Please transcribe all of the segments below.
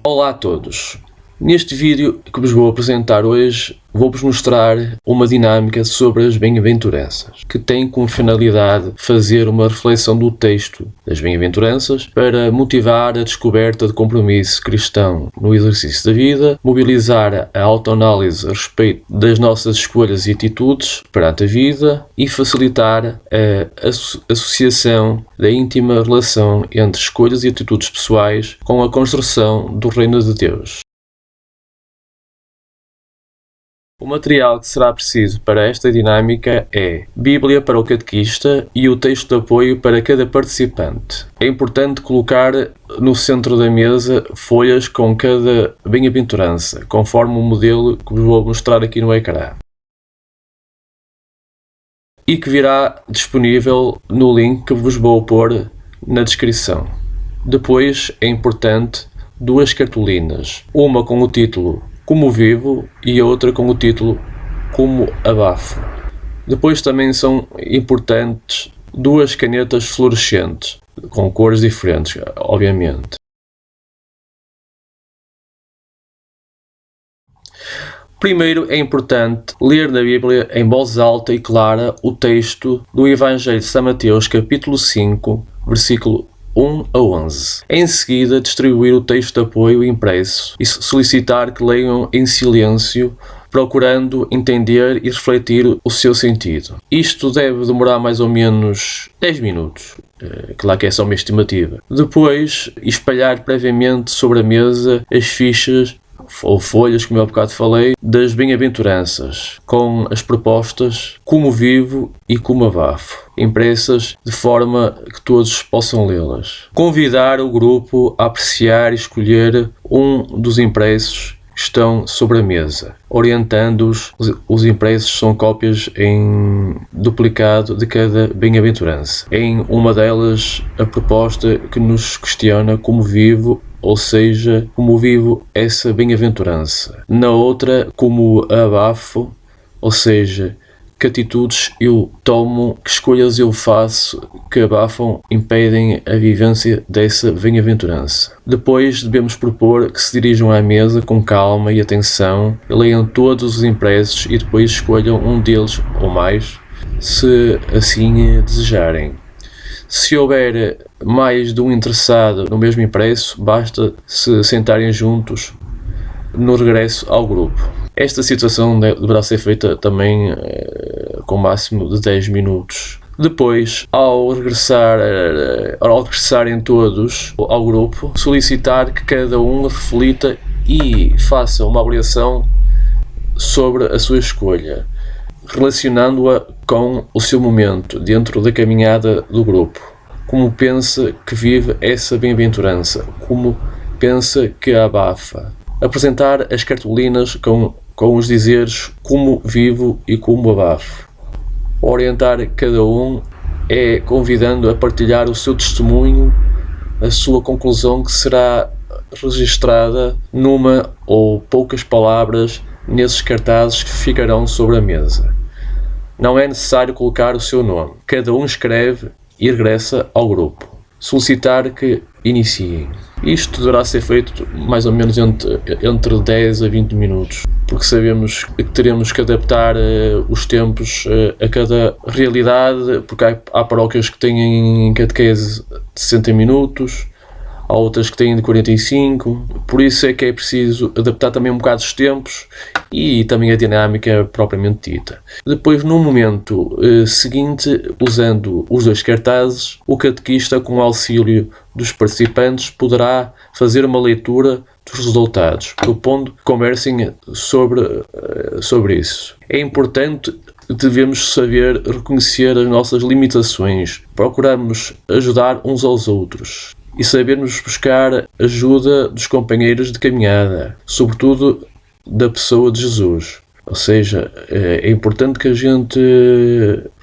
Olá a todos! Neste vídeo que vos vou apresentar hoje, vou-vos mostrar uma dinâmica sobre as bem-aventuranças, que tem como finalidade fazer uma reflexão do texto das bem-aventuranças para motivar a descoberta de compromisso cristão no exercício da vida, mobilizar a autoanálise a respeito das nossas escolhas e atitudes perante a vida e facilitar a associação da íntima relação entre escolhas e atitudes pessoais com a construção do reino de Deus. O material que será preciso para esta dinâmica é Bíblia para o catequista e o texto de apoio para cada participante. É importante colocar no centro da mesa folhas com cada bem-aventurança, conforme o modelo que vos vou mostrar aqui no ecrã, e que virá disponível no link que vos vou pôr na descrição. Depois é importante duas cartolinas, uma com o título Como Vivo e a outra com o título Como Abafo. Depois também são importantes duas canetas fluorescentes, com cores diferentes, obviamente. Primeiro é importante ler na Bíblia em voz alta e clara o texto do Evangelho de São Mateus, capítulo 5, versículo 1 a 11. Em seguida, distribuir o texto de apoio impresso e solicitar que leiam em silêncio, procurando entender e refletir o seu sentido. Isto deve demorar mais ou menos 10 minutos. Claro que é só uma estimativa. Depois, espalhar previamente sobre a mesa as fichas ou folhas, como eu há bocado falei, das bem-aventuranças, com as propostas Como Vivo e Como Abafo, impressas de forma que todos possam lê-las. Convidar o grupo a apreciar e escolher um dos impressos que estão sobre a mesa, orientando-os. Os impressos são cópias em duplicado de cada bem-aventurança. Em uma delas, a proposta que nos questiona como vivo, ou seja, como vivo essa bem-aventurança. Na outra, como abafo, ou seja, que atitudes eu tomo, que escolhas eu faço que abafam, impedem a vivência dessa bem-aventurança. Depois devemos propor que se dirijam à mesa com calma e atenção, leiam todos os impressos e depois escolham um deles ou mais, se assim desejarem. Se houver mais de um interessado no mesmo impresso, basta se sentarem juntos no regresso ao grupo. Esta situação deverá ser feita também com o máximo de 10 minutos. Depois, ao regressarem todos ao grupo, solicitar que cada um reflita e faça uma avaliação sobre a sua escolha, relacionando-a com o seu momento dentro da caminhada do grupo. Como pensa que vive essa bem-aventurança? Como pensa que a abafa? Apresentar as cartolinas com os dizeres Como Vivo e Como Abafo. Orientar cada um é convidando a partilhar o seu testemunho, a sua conclusão, que será registrada numa ou poucas palavras nesses cartazes que ficarão sobre a mesa. Não é necessário colocar o seu nome. Cada um escreve e regressa ao grupo. Solicitar que iniciem. Isto deverá ser feito mais ou menos entre 10 a 20 minutos, porque sabemos que teremos que adaptar os tempos a cada realidade, porque há paróquias que têm catequese de 60 minutos, há outras que têm de 45, por isso é que é preciso adaptar também um bocado os tempos e também a dinâmica propriamente dita. Depois, no momento seguinte, usando os dois cartazes, o catequista, com o auxílio dos participantes, poderá fazer uma leitura dos resultados, propondo que conversem sobre isso. É importante, devemos saber reconhecer as nossas limitações, procurarmos ajudar uns aos outros e sabermos buscar ajuda dos companheiros de caminhada, sobretudo da pessoa de Jesus. Ou seja, é importante que a gente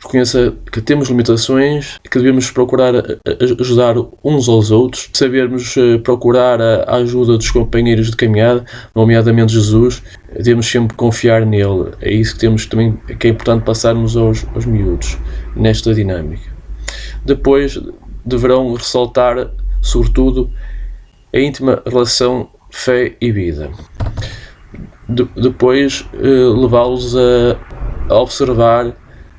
reconheça que temos limitações, que devemos procurar ajudar uns aos outros, sabermos procurar a ajuda dos companheiros de caminhada, nomeadamente Jesus. Devemos sempre confiar nele. É isso que temos também, que é importante passarmos aos miúdos nesta dinâmica. Depois deverão ressaltar, sobretudo, a íntima relação fé e vida. Depois, levá-los a observar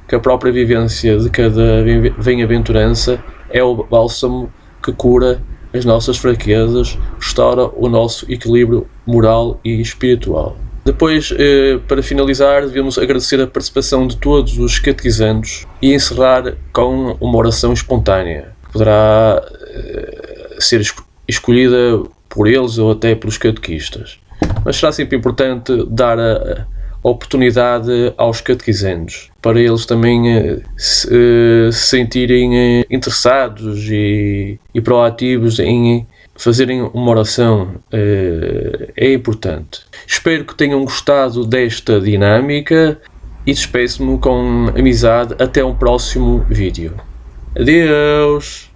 que a própria vivência de cada bem-aventurança é o bálsamo que cura as nossas fraquezas, restaura o nosso equilíbrio moral e espiritual. Depois, para finalizar, devemos agradecer a participação de todos os catequizandos e encerrar com uma oração espontânea, que poderá ser escolhida por eles ou até pelos catequistas. Mas será sempre importante dar a oportunidade aos catequizandos, para eles também se sentirem interessados e proativos em fazerem uma oração. É importante. Espero que tenham gostado desta dinâmica e despeço-me com amizade até um próximo vídeo. Adeus!